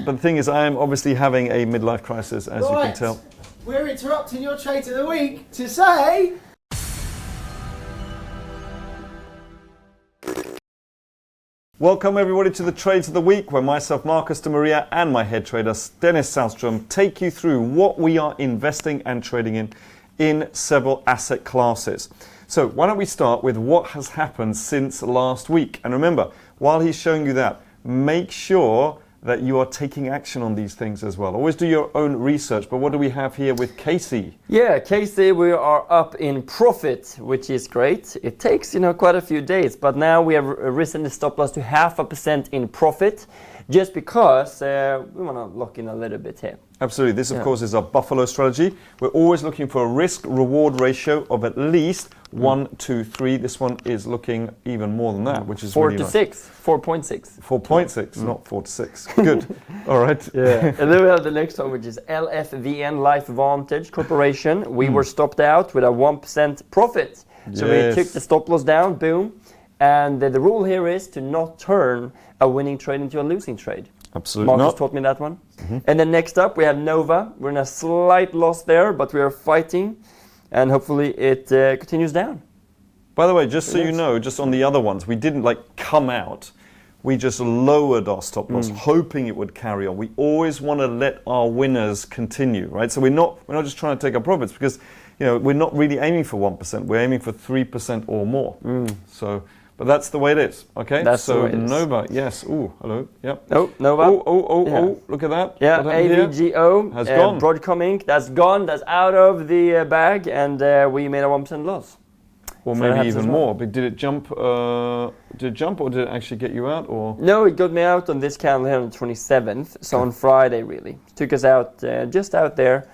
But the thing is, I am obviously having a midlife crisis, as you can tell. We're interrupting your trade of the week to say... Welcome everybody to the Trades of the Week, where myself, Marcus de Maria, and my head trader, Dennis Salstrom, take you through what we are investing and trading in several asset classes. So why don't we start with what has happened since last week? And remember, while he's showing you that, make sure that you are taking action on these things as well. Always do your own research. But what do we have here with Casey? Yeah, Casey, we are up in profit, which is great. It takes, quite a few days, but now we have risen the stop loss to 0.5% in profit, just because we want to lock in a little bit here. Absolutely. This, of course, is our Buffalo strategy. We're always looking for a risk-reward ratio of at least 1 to 3. This one is looking even more than that, which is 4 really to nice. 6. 4.6. 4.6, not 4 to 6. Good. All right. Yeah. And then we have the next one, which is LFVN, Life Vantage Corporation. We were stopped out with a 1% profit. So we took the stop loss down, boom. And the rule here is to not turn a winning trade into a losing trade. Absolutely Marcus not. taught me that one. And then next up we have Nova. We're in a slight loss there, but we are fighting, and hopefully it continues down. By the way, just so you know, just on the other ones, we didn't come out. We just lowered our stop loss, hoping it would carry on. We always want to let our winners continue, right? So we're not just trying to take our profits, because we're not really aiming for 1%. We're aiming for 3% or more. But that's the way it is, okay? That's the way it is. Nova, yes. Ooh, hello, yep. Oh, Nova. Oh, look at that. Yeah, AVGO, has gone. Broadcom Inc., that's gone, that's out of the bag, and we made a 1% loss. Or So maybe even more. But did it jump? Or did it actually get you out? Or no, it got me out on this candle here on the 27th, so on Friday really. Took us out, just out there.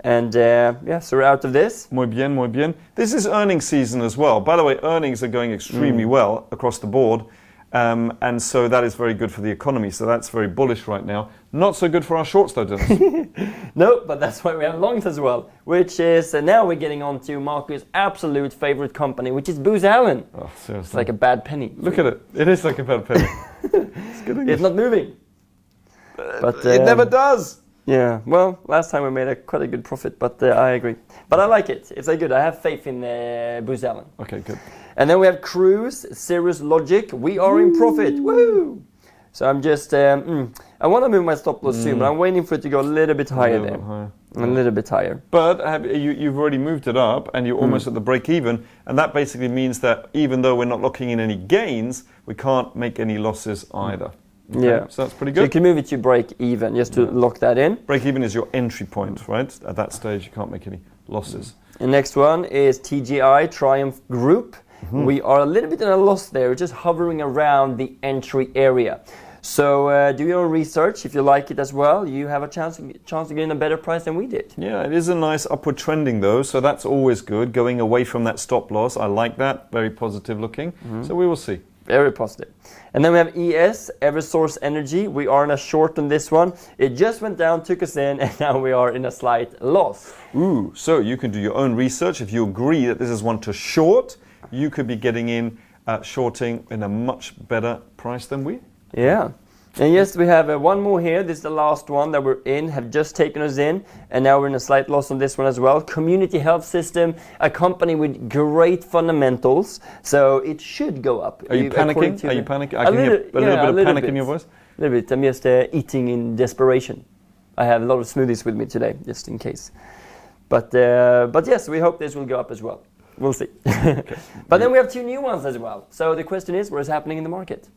And so we're out of this. Muy bien, muy bien. This is earnings season as well. By the way, earnings are going extremely well across the board. And so that is very good for the economy. So that's very bullish right now. Not so good for our shorts though, Dennis. No, but that's why we have longs as well. Which is, now we're getting on to Marcus' absolute favorite company, which is Booz Allen. Oh, seriously. It's like a bad penny. Look at it. It is like a bad penny. It's not moving. But it never does. Yeah, well, last time we made quite a good profit, but I agree. But I like it. It's good. I have faith in Booz Allen. Okay, good. And then we have Cruise, Cirrus Logic. We are in profit. Woo! So I'm just, I want to move my stop loss soon, but I'm waiting for it to go a little bit higher there. A little bit higher. But you've already moved it up, and you're almost at the break even, and that basically means that even though we're not locking in any gains, we can't make any losses either. Okay, yeah. So that's pretty So good. you can move it to break even, just to lock that in. Break even is your entry point, right? At that stage, you can't make any losses. The next one is TGI, Triumph Group. We are a little bit in a loss there, just hovering around the entry area. So do your research. If you like it as well, you have a chance to get in a better price than we did. Yeah, it is a nice upward trending though, so that's always good. Going away from that stop loss, I like that. Very positive looking. So we will see. Very positive. And then we have ES, Eversource Energy. We are in a short on this one. It just went down, took us in, and now we are in a slight loss. Ooh, so you can do your own research. If you agree that this is one to short, you could be getting in shorting in a much better price than we. Yeah. And yes, we have one more here. This is the last one that we're in, have just taken us in, and now we're in a slight loss on this one as well. Community Health System, a company with great fundamentals, so it should go up. Are you panicking? Are you panicking? I can hear a little bit of panic in your voice. A little bit. I'm just eating in desperation. I have a lot of smoothies with me today, just in case. But yes, we hope this will go up as well. We'll see. Okay. But then we have two new ones as well. So the question is, what is happening in the market?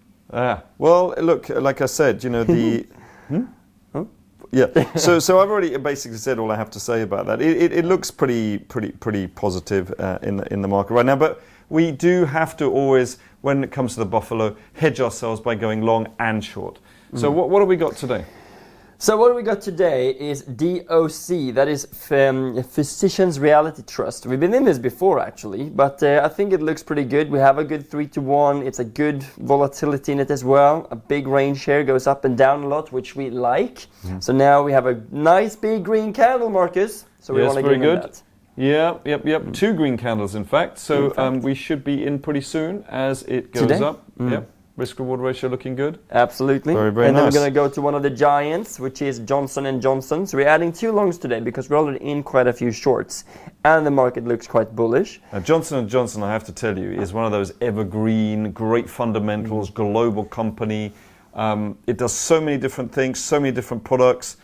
Well, look, like I said, the... Yeah, so I've already basically said all I have to say about that. It looks pretty positive in the market right now, but we do have to always, when it comes to the Buffalo, hedge ourselves by going long and short. So what have we got today? So what we got today is DOC, that is Physicians Reality Trust. We've been in this before actually, but I think it looks pretty good. We have a good 3-to-1. It's a good volatility in it as well. A big range here, goes up and down a lot, which we like. So now we have a nice big green candle, Marcus. So we want to get in that. Yeah, yep. 2 green candles in fact. So we should be in pretty soon as it goes today? up. Yep. Risk-reward ratio looking good? Absolutely. Very, very and nice. then we're going to go to one of the giants, which is Johnson & Johnson. So we're adding 2 longs today because we're already in quite a few shorts. And the market looks quite bullish. Now, Johnson & Johnson, I have to tell you, is one of those evergreen, great fundamentals, global company. It does so many different things, so many different products.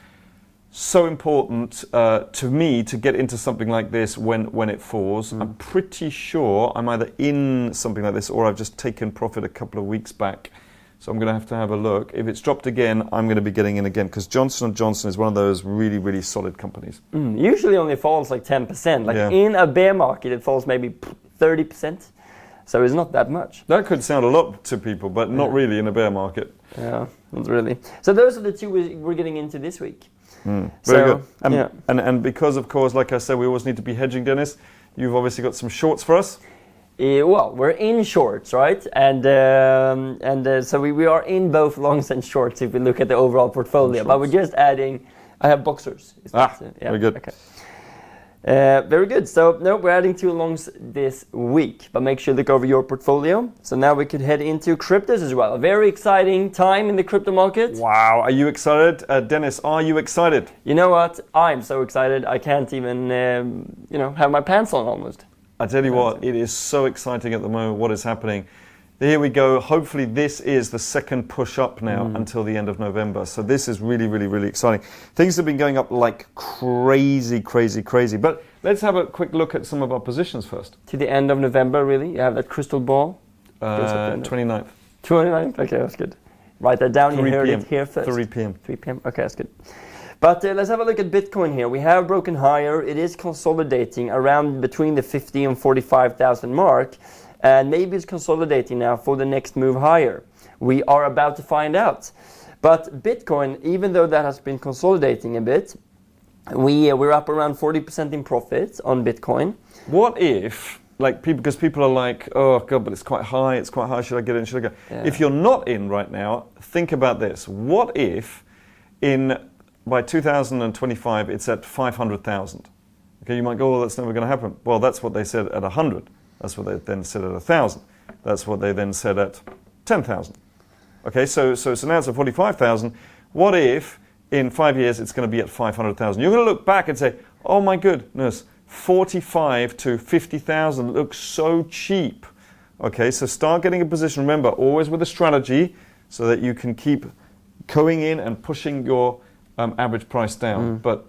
So important to me to get into something like this when it falls. I'm pretty sure I'm either in something like this or I've just taken profit a couple of weeks back. So I'm going to have a look. If it's dropped again, I'm going to be getting in again because Johnson & Johnson is one of those really, really solid companies. Usually only falls like 10%. Like Yeah. in a bear market, it falls maybe 30%. So it's not that much. That could sound a lot to people, but not really in a bear market. Yeah, not really. So those are the 2 we're getting into this week. Very good. And because, of course, like I said, we always need to be hedging, Dennis. You've obviously got some shorts for us. Well, we're in shorts, right? And so we are in both longs and shorts if we look at the overall portfolio. But we're just adding. I have boxers. Very good. Okay. Very good. So no, we're adding 2 longs this week, but make sure to look over your portfolio. So now we could head into cryptos as well. A very exciting time in the crypto market. Wow, are you excited? Dennis, are you excited? You know what? I'm so excited. I can't even, have my pants on almost. I tell you what, it is so exciting at the moment what is happening. Here we go. Hopefully this is the second push up now until the end of November. So this is really, really, really exciting. Things have been going up like crazy, crazy, crazy. But let's have a quick look at some of our positions first. To the end of November, really? You have that crystal ball? 29th. 29th? Okay, that's good. Write that down. 3 You heard p.m. it here first. 3 p.m. 3 p.m. Okay, that's good. But let's have a look at Bitcoin here. We have broken higher. It is consolidating around between the 50 and 45,000 mark. And maybe it's consolidating now for the next move higher. We are about to find out. But Bitcoin, even though that has been consolidating a bit, we're up around 40% in profits on Bitcoin. What if, like people, because people are like, oh God, but it's quite high, should I get in, should I go? Yeah. If you're not in right now, think about this. What if by 2025 it's at 500,000? Okay, you might go, oh, that's never going to happen. Well, that's what they said at 100. That's what they then said at 1,000. That's what they then said at 10,000. Okay, so now it's at 45,000. What if in 5 years it's going to be at 500,000? You're going to look back and say, oh my goodness, 45 to 50,000 looks so cheap. Okay, so start getting a position. Remember, always with a strategy so that you can keep going in and pushing your average price down. But,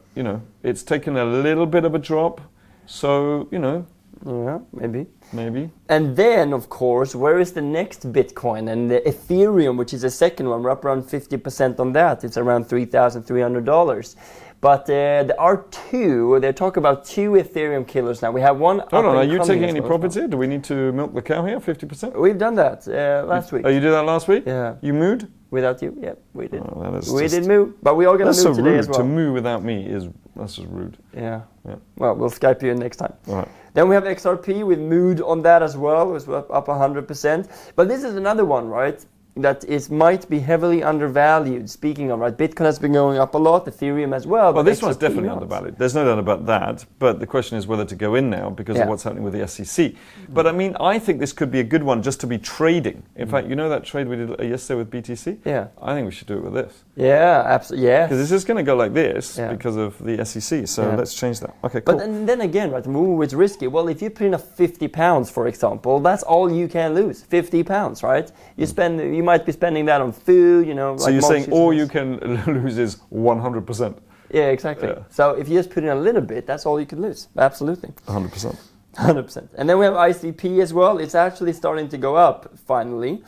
it's taken a little bit of a drop. So, Yeah, maybe. Maybe. And then, of course, where is the next Bitcoin? And the Ethereum, which is the second one, we're up around 50% on that. It's around $3,300. But there are 2, they talk about 2 Ethereum killers now. We have one up and Are you coming taking as any well. profits here? Do we need to milk the cow here, 50%? We've done that last week. Oh, you did that last week? Yeah. You mooed? Without you? Yeah, we did. Oh, that is We just- did move, but we are going That's to so move today rude. as well. To moo without me that's just rude. Yeah. Yeah. Well, we'll Skype you in next time. All right. Then we have XRP with mood on that as well. It was up 100%. But this is another one, right? That might be heavily undervalued. Speaking of, right, Bitcoin has been going up a lot, Ethereum as well. Well, but this one's XRP definitely not. undervalued. There's no doubt about that. But the question is whether to go in now because of what's happening with the SEC. But I mean, I think this could be a good one just to be trading. In fact, you know that trade we did yesterday with BTC? Yeah. I think we should do it with this. Yeah, absolutely. Yeah. Because this is going to go like this Yeah. because of the SEC. So let's change that. Okay, cool. But then again, right, it's risky. Well, if you put in a £50, for example, that's all you can lose. £50, right? You might be spending that on food, So you're saying all you can lose is 100%? Yeah, exactly. Yeah. So if you just put in a little bit, that's all you can lose. Absolutely. 100%. 100%. And then we have ICP as well. It's actually starting to go up finally.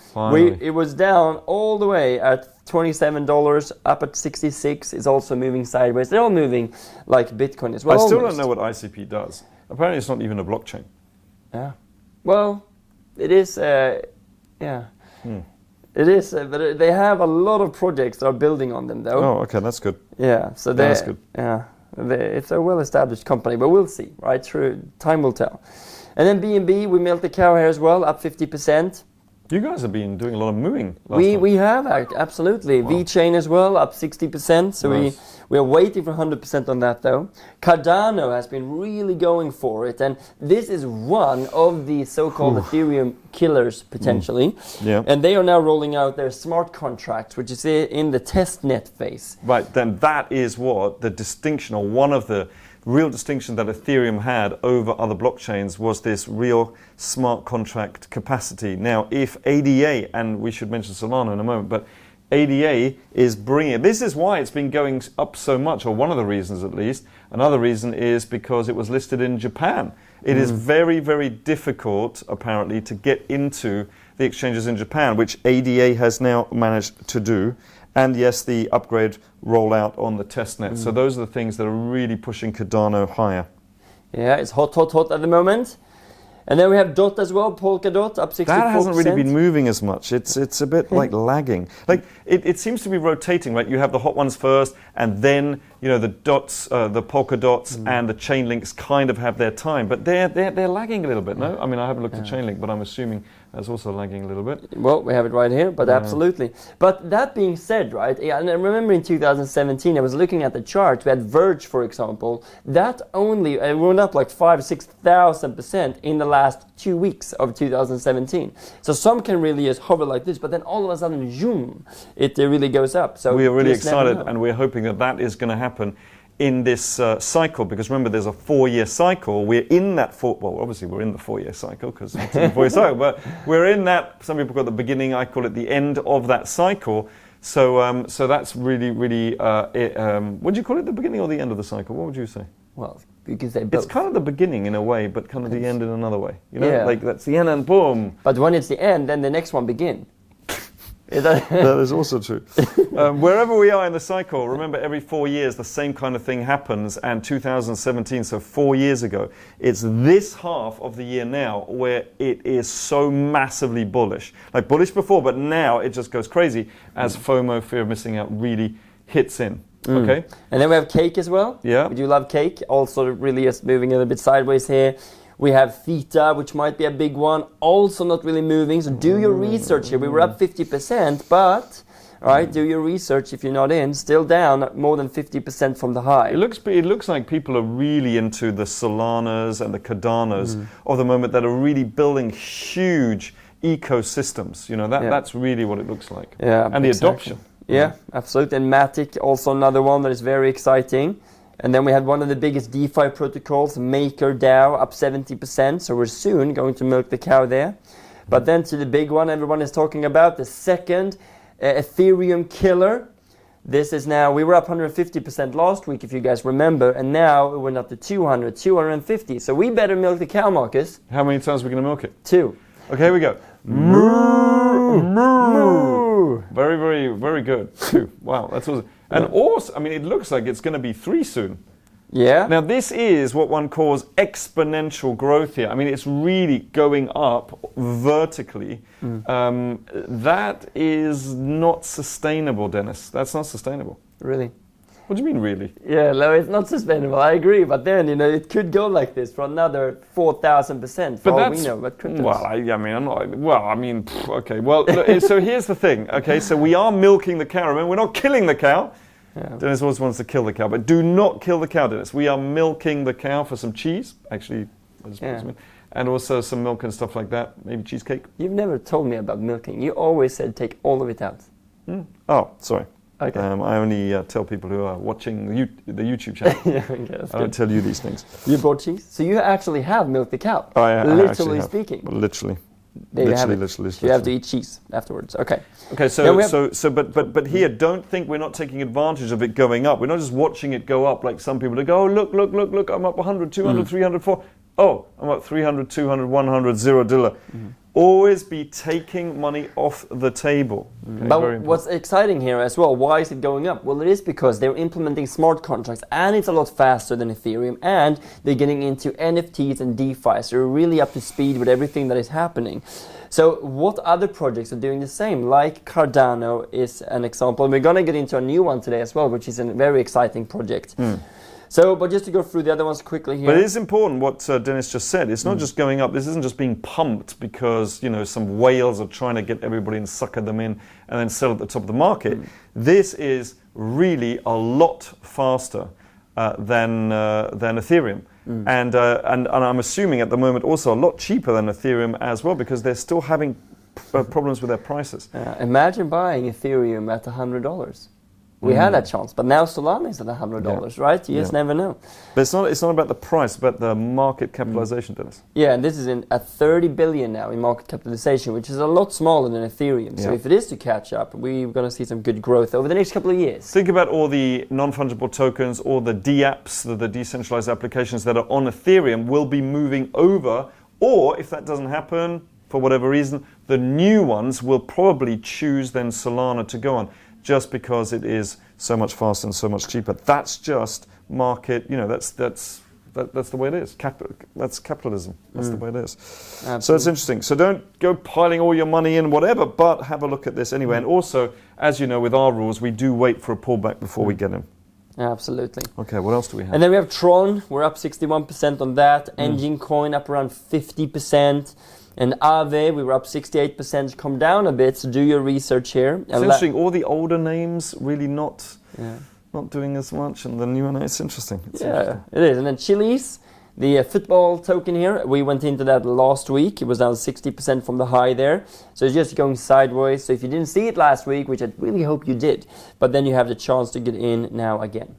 It was down all the way at $27, up at 66. It's also moving sideways. They're all moving like Bitcoin as well. I still almost. don't know what ICP does. Apparently it's not even a blockchain. Yeah. Well, it is, It is, but they have a lot of projects that are building on them though. Oh, okay, that's good. Yeah, so That's good. Yeah, it's a well-established company, but we'll see, right? Time will tell. And then BNB, we milked the cow here as well, up 50%. You guys have been doing a lot of moving. We have absolutely. Wow. VeChain as well, up 60%. So Nice. we are waiting for 100% on that though. Cardano has been really going for it, and this is one of the so-called Ethereum killers potentially. Yeah. And they are now rolling out their smart contracts, which is in the testnet phase. Right, then that is what the distinction, or one of the real distinction that Ethereum had over other blockchains, was this real smart contract capacity. Now, if ADA, and we should mention Solana in a moment, but ADA is bringing it. This is why it's been going up so much, or one of the reasons at least. Another reason is because it was listed in Japan. It is very, very difficult, apparently, to get into the exchanges in Japan, which ADA has now managed to do. And yes, the upgrade rollout on the testnet. So those are the things that are really pushing Cardano higher. Yeah, it's hot at the moment. And then we have DOT as well, Polkadot, up 64%. That hasn't really been moving as much. It's a bit like lagging. Like it seems to be rotating. Right, you have the hot ones first, and then the dots, the polka dots, and the chain links kind of have their time. But they're lagging a little bit. No, I mean I haven't looked at chain link, but I'm assuming that's also lagging a little bit. Well, we have it right here, but absolutely. But that being said, right, and I remember in 2017, I was looking at the chart. We had Verge, for example, that only went up like 5,000-6,000% in the last 2 weeks of 2017. So some can really just hover like this, but then all of a sudden, zoom, it really goes up. So we are really just never excited, know. and we're hoping that is going to happen in this cycle, because remember there's a 4-year cycle. We're in that obviously we're in the 4-year cycle because it's a 4-year cycle, but we're in that. Some people call it the beginning, I call it the end of that cycle. So so that's really would you call it the beginning or the end of the cycle? What would you say? Well, you can say both. It's kind of the beginning in a way, but kind of the end in another way. Yeah. Like that's the end and boom. But when it's the end, then the next one begins. That is also true. Wherever we are in the cycle, remember every 4 years the same kind of thing happens, and 2017, so 4 years ago, it's this half of the year now where it is so massively bullish. Like bullish before, but now it just goes crazy as FOMO, fear of missing out, really hits in. Okay. And then we have Cake as well. Yeah. We do love Cake. Also really is moving a little bit sideways here. We have Theta, which might be a big one. Also not really moving. So do your research here. We were up 50%, but do your research if you're not in. Still down more than 50% from the high. It looks like people are really into the Solanas and the Cardanos of the moment that are really building huge ecosystems. That's really what it looks like. Yeah, and the exactly. adoption. Yeah, absolutely. And Matic, also another one that is very exciting. And then we had one of the biggest DeFi protocols, MakerDAO, up 70%. So we're soon going to milk the cow there. But then to the big one everyone is talking about, the second Ethereum killer. This is now, we were up 150% last week, if you guys remember. And now it went up to 200, 250. So we better milk the cow, Marcus. How many times are we going to milk it? 2. Okay, here we go. Moo! Moo! Very, very, very good. 2. Wow, that's awesome. And also, I mean, it looks like it's going to be 3 soon. Yeah. Now, this is what one calls exponential growth here. I mean, it's really going up vertically. That is not sustainable, Dennis. That's not sustainable. Really? What do you mean, really? Yeah, no, it's not sustainable. I agree, but then it could go like this for another 4,000%. For all we know, but cryptos. Well, I'm not. Well, I mean, okay. Well, look, so here's the thing. Okay, so we are milking the cow. Remember, we're not killing the cow. Yeah. Dennis always wants to kill the cow, but do not kill the cow, Dennis. We are milking the cow for some cheese, actually, and also some milk and stuff like that. Maybe cheesecake. You've never told me about milking. You always said take all of it out. Oh, sorry. Okay. I only tell people who are watching the YouTube channel. I don't tell you these things. You bought cheese? So you actually have milked the cow? I literally speaking. Literally. There you have it. Literally. You have to eat cheese afterwards. Okay. Okay. But here, don't think we're not taking advantage of it going up. We're not just watching it go up like some people. They go, oh, look, I'm up 100, 200, 300, 400. Oh, I'm up 300, 200, 100, $0. Always be taking money off the table. Okay, but what's exciting here as well, why is it going up? Well, it is because they're implementing smart contracts, and it's a lot faster than Ethereum, and they're getting into NFTs and DeFi, so they're really up to speed with everything that is happening. So what other projects are doing the same? Like Cardano is an example. And we're going to get into a new one today as well, which is a very exciting project. So, but just to go through the other ones quickly here. But it is important what Dennis just said. It's not just going up. This isn't just being pumped because, some whales are trying to get everybody and sucker them in and then sell at the top of the market. This is really a lot faster than Ethereum. And I'm assuming at the moment also a lot cheaper than Ethereum as well, because they're still having problems with their prices. Imagine buying Ethereum at $100. We had that chance, but now Solana is at $100, right? You just never know. But it's not about the price, but the market capitalization, Dennis. Yeah, and this is at 30 billion now in market capitalization, which is a lot smaller than Ethereum. So if it is to catch up, we're going to see some good growth over the next couple of years. Think about all the non-fungible tokens, all the DApps, the decentralized applications that are on Ethereum will be moving over, or if that doesn't happen, for whatever reason, the new ones will probably choose then Solana to go on, just because it is so much faster and so much cheaper. That's just market, that's the way it is. That's capitalism. That's the way it is. Absolutely. So it's interesting. So don't go piling all your money in, whatever, but have a look at this anyway. And also, as you know, with our rules, we do wait for a pullback before we get in. Absolutely. Okay, what else do we have? And then we have Tron. We're up 61% on that. Engine Coin up around 50%. And Aave, we were up 68%, come down a bit, so do your research here. It's interesting, all the older names really not doing as much, and the newer names, it's interesting. It is. And then Chili's, the football token here, we went into that last week. It was down 60% from the high there. So it's just going sideways. So if you didn't see it last week, which I really hope you did, but then you have the chance to get in now again.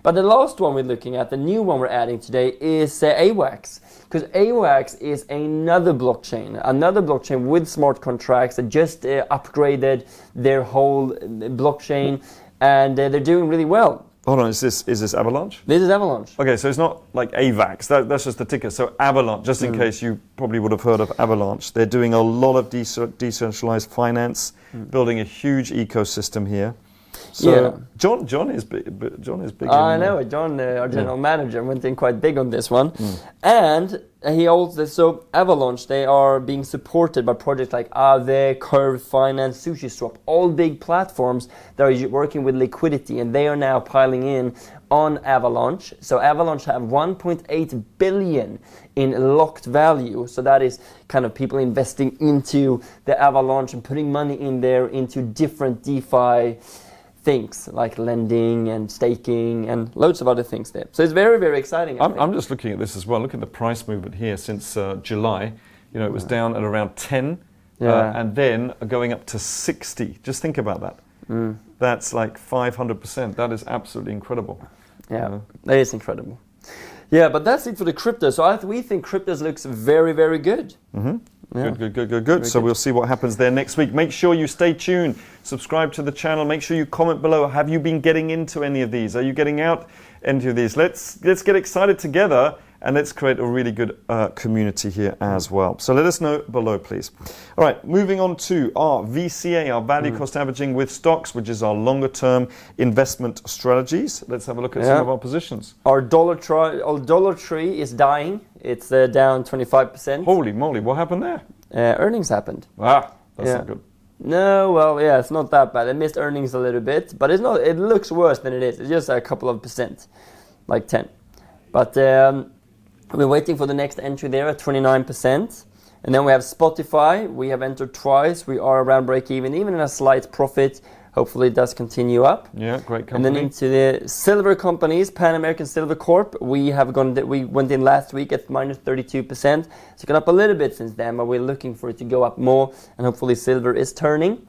But the last one we're looking at, the new one we're adding today, is AWAX. Because AWAX is another blockchain with smart contracts that just upgraded their whole blockchain, and they're doing really well. Hold on, is this Avalanche? This is Avalanche. Okay, so it's not like AVAX, that's just the ticker. So Avalanche, just in case you probably would have heard of Avalanche, they're doing a lot of decentralized finance, building a huge ecosystem here. So John is big. I know it. John, our general manager, went in quite big on this one, and he also Avalanche. They are being supported by projects like Aave, Curve Finance, SushiSwap, all big platforms that are working with liquidity, and they are now piling in on Avalanche. So Avalanche have 1.8 billion in locked value. So that is kind of people investing into the Avalanche and putting money in there into different DeFi things like lending and staking and loads of other things there. So it's very, very exciting. I'm just looking at this as well. Look at the price movement here since July. It was down at around 10 and then going up to 60. Just think about that. That's like 500%. That is absolutely incredible. Yeah, that is incredible. Yeah, but that's it for the crypto. So we think cryptos looks very, very good. Yeah. Good. So we'll see what happens there next week. Make sure you stay tuned. Subscribe to the channel. Make sure you comment below. Have you been getting into any of these? Are you getting out into these? Let's get excited together, and let's create a really good community here as well. So let us know below, please. All right, moving on to our VCA, our value cost averaging with stocks, which is our longer term investment strategies. Let's have a look at some of our positions. Our dollar tree is dying. It's down 25%. Holy moly, what happened there? Earnings happened. That's not good. No, well, it's not that bad. It missed earnings a little bit, but it's not. It looks worse than it is. It's just a couple of percent, like 10. But we're waiting for the next entry there at 29%. And then we have Spotify. We have entered twice. We are around break even in a slight profit. Hopefully it does continue up. Yeah, great company. And then into the silver companies, Pan American Silver Corp. We went in last week at minus 32%. It's gone up a little bit since then, but we're looking for it to go up more. And hopefully silver is turning.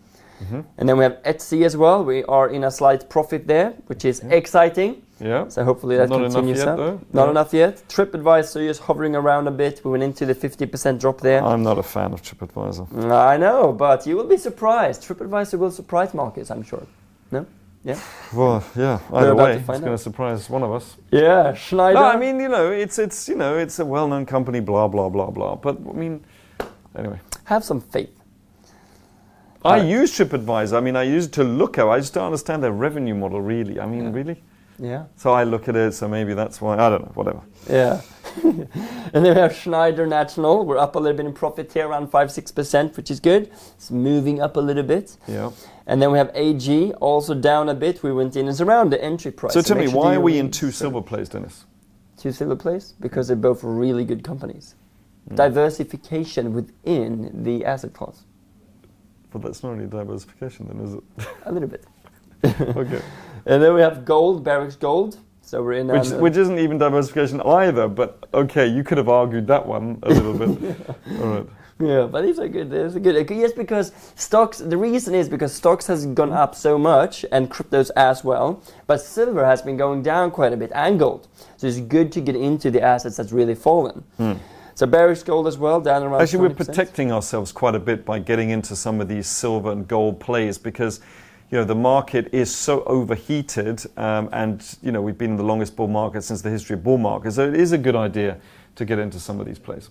And then we have Etsy as well. We are in a slight profit there, which is exciting. Yeah. So hopefully that continues up. Not enough yet. TripAdvisor is hovering around a bit. We went into the 50% drop there. I'm not a fan of TripAdvisor. I know, but you will be surprised. TripAdvisor will surprise markets, I'm sure. No? Yeah. Well, yeah. Either way, it's going to surprise one of us. Yeah, Schneider. No, I mean, it's a well-known company. Blah blah blah blah. But I mean, anyway. Have some faith. I use TripAdvisor. I mean, I use it to look at. I just don't understand their revenue model, really. I mean, really. Yeah. So I look at it. So maybe that's why. I don't know. Whatever. Yeah. And then we have Schneider National. We're up a little bit in profit here, around 5-6%, which is good. It's moving up a little bit. Yeah. And then we have AG, also down a bit. We went in. It's around the entry price. So tell me, why are we in two silver plays, Dennis? Two silver plays? Because they're both really good companies. Diversification within the asset class. But that's not really diversification then, is it? A little bit. Okay. And then we have gold, Barrick's Gold. So we're in which isn't even diversification either, but okay, you could have argued that one a little bit. All right. Yeah, but these are good. These are good. Yes, because stocks. The reason is because stocks has gone up so much, and cryptos as well. But silver has been going down quite a bit, and gold. So it's good to get into the assets that's really fallen. So Barrick's Gold as well, down around. Actually, 20%. we're protecting ourselves quite a bit by getting into some of these silver and gold plays because, you know, the market is so overheated, and you know we've been in the longest bull market since the history of bull markets. So it is a good idea to get into some of these plays.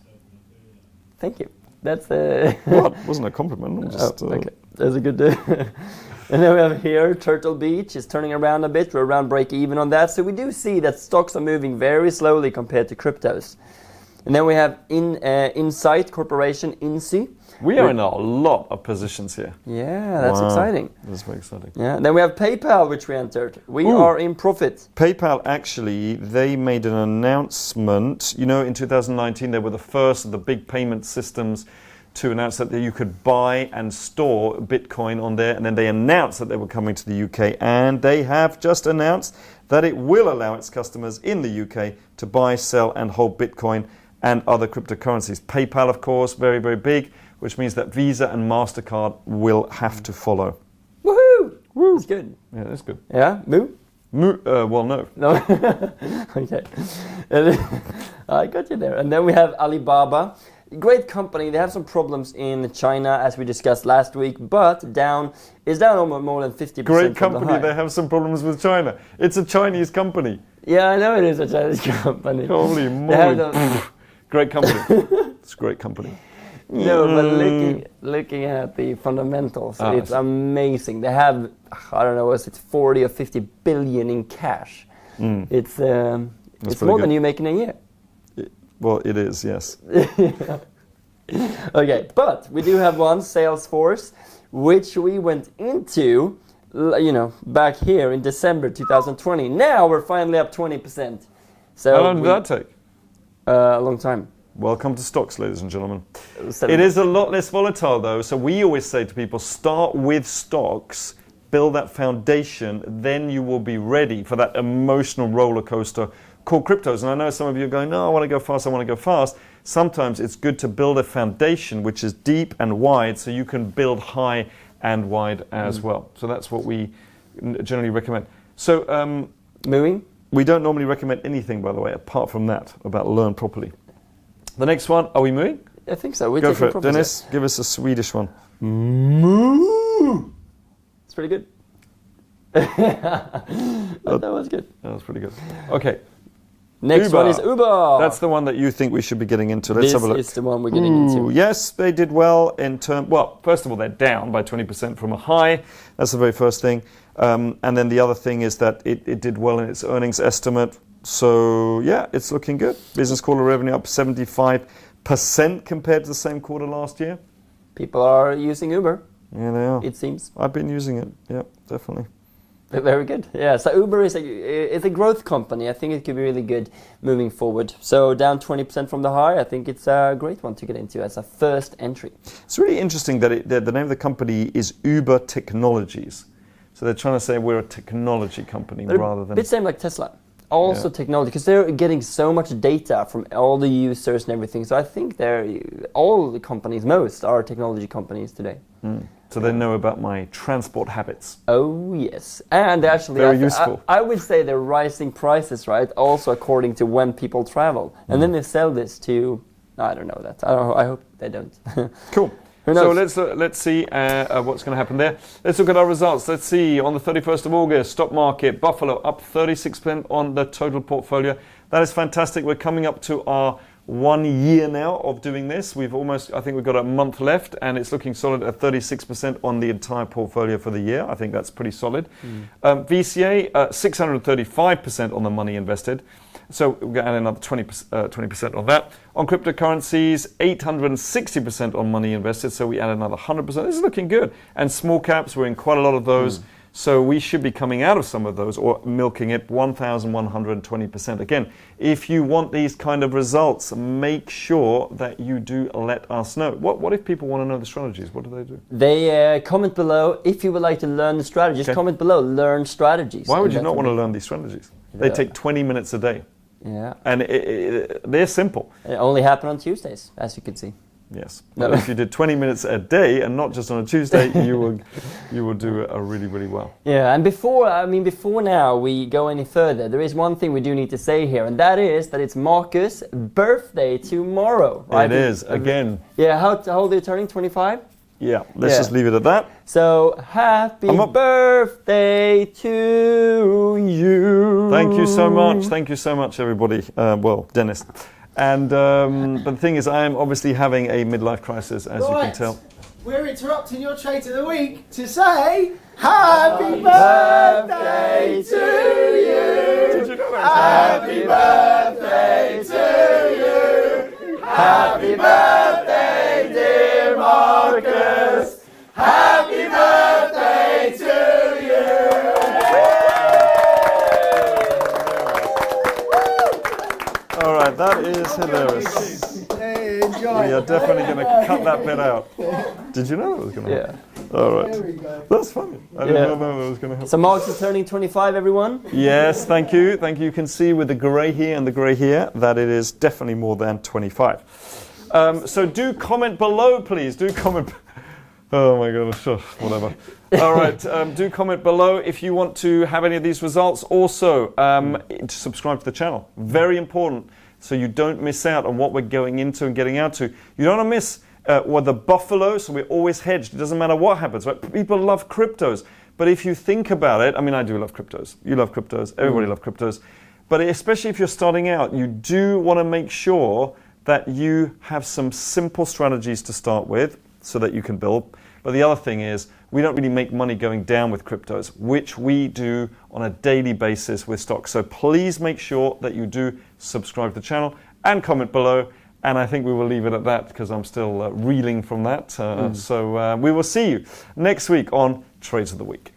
Thank you. That's the. Well, it wasn't a compliment. Just, okay, that's a good. And then we have here Turtle Beach is turning around a bit. We're around break even on that. So we do see that stocks are moving very slowly compared to cryptos. And then we have Insight Corporation, INSI. We are in a lot of positions here. Yeah, that's exciting. That's very exciting. Yeah. Then we have PayPal, which we entered. We are in profit. PayPal, actually, they made an announcement. You know, in 2019, they were the first of the big payment systems to announce that you could buy and store Bitcoin on there. And then they announced that they were coming to the UK. And they have just announced that it will allow its customers in the UK to buy, sell, and hold Bitcoin and other cryptocurrencies. PayPal, of course, very, very big, which means that Visa and MasterCard will have to follow. Woohoo! Woo. That's good. Yeah, that's good. Yeah? Moo? Well, no. No? Okay. And then, I got you there. And then we have Alibaba. Great company. They have some problems in China, as we discussed last week, but is down almost more than 50%. Great company. They have some problems with China. It's a Chinese company. Yeah, I know it is a Chinese company. Holy moly. Great company. It's a great company. No, but looking at the fundamentals, it's amazing. They have, I don't know, was it 40 or 50 billion in cash? It's more than you make in a year. Well, it is, yes. Okay, but we do have one, Salesforce, which we went into, you know, back here in December 2020. Now we're finally up 20%. So how long did that take? A long time. Welcome to stocks, ladies and gentlemen. It is a lot less volatile, though. So we always say to people, start with stocks, build that foundation, then you will be ready for that emotional roller coaster called cryptos. And I know some of you are going, no, I want to go fast, I want to go fast. Sometimes it's good to build a foundation which is deep and wide so you can build high and wide as well. So that's what we generally recommend. So moving? We don't normally recommend anything, by the way, apart from that, about learn properly. The next one, are we moving? I think so. Go for it. Dennis, give us a Swedish one. Moo. It's pretty good. That was good. That was pretty good. Okay. Next Uber. one is Uber. That's the one that you think we should be getting into. Let's have a look. This is the one we're getting into. Yes, they did well in terms. Well, first of all, they're down by 20% from a high. That's the very first thing. And then the other thing is that it did well in its earnings estimate. So, yeah, it's looking good. Business quarter revenue up 75% compared to the same quarter last year. People are using Uber. Yeah, they are. It seems. I've been using it. Yeah, definitely. Very good. Yeah, so Uber is a growth company. I think it could be really good moving forward. So down 20% from the high. I think it's a great one to get into as a first entry. It's really interesting that the name of the company is Uber Technologies. So they're trying to say we're a technology company rather than... A bit same like Tesla. Also technology, because they're getting so much data from all the users and everything. So I think all the companies, most are technology companies today. So they know about my transport habits. Oh yes, and actually, very useful. I would say they're rising prices, right? Also according to when people travel, and then they sell this to. I don't know that. I hope they don't. Cool. So let's see what's going to happen there. Let's look at our results. Let's see, on the 31st of August, stock market, Buffalo up 36% on the total portfolio. That is fantastic. We're coming up to our 1 year now of doing this. I think we've got a month left, and it's looking solid at 36% on the entire portfolio for the year. I think that's pretty solid. VCA, 635% on the money invested. So we're going to add another 20% on that. On cryptocurrencies, 860% on money invested. So we add another 100%. This is looking good. And small caps, we're in quite a lot of those. So we should be coming out of some of those or milking it 1,120%. Again, if you want these kind of results, make sure that you do let us know. What if people want to know the strategies? What do? They comment below if you would like to learn the strategies. Okay. Comment below, learn strategies. Why would you not want to learn these strategies? They take 20 minutes a day. Yeah. And they're simple. It only happen on Tuesdays, as you can see. Yes. No. If you did 20 minutes a day and not just on a Tuesday, you will do really, really well. Yeah, and before now we go any further, there is one thing we do need to say here, and that is that it's Marcus' birthday tomorrow. Right? It is, again. Yeah, how old are you turning? 25? Yeah, let's just leave it at that. So, happy birthday to you. Thank you so much. Thank you so much, everybody. Dennis. And but the thing is, I am obviously having a midlife crisis, as you can tell. We're interrupting your trade of the week to say happy birthday to you. Did you know that? Happy birthday to you. Happy birthday, dear Marcus. Happy birthday to you. All right, that is hilarious. Hey, enjoy. We are definitely going to cut that bit out. Did you know that was going to happen? Yeah. All right. There we go. That's funny. I didn't know that was going to happen. So Marcus is turning 25, everyone. Yes, thank you. Thank you. You can see with the grey here and the grey here that it is definitely more than 25. So do comment below, please. Do comment. Oh my goodness, whatever. All right, do comment below if you want to have any of these results. Also, subscribe to the channel. Very important, so you don't miss out on what we're going into and getting out to. You don't want to miss the buffalo, so we're always hedged. It doesn't matter what happens, right? People love cryptos. But if you think about it, I mean, I do love cryptos. You love cryptos. Everybody loves cryptos. But especially if you're starting out, you do want to make sure that you have some simple strategies to start with so that you can build. But the other thing is, we don't really make money going down with cryptos, which we do on a daily basis with stocks. So please make sure that you do subscribe to the channel and comment below. And I think we will leave it at that because I'm still reeling from that. So we will see you next week on Trades of the Week.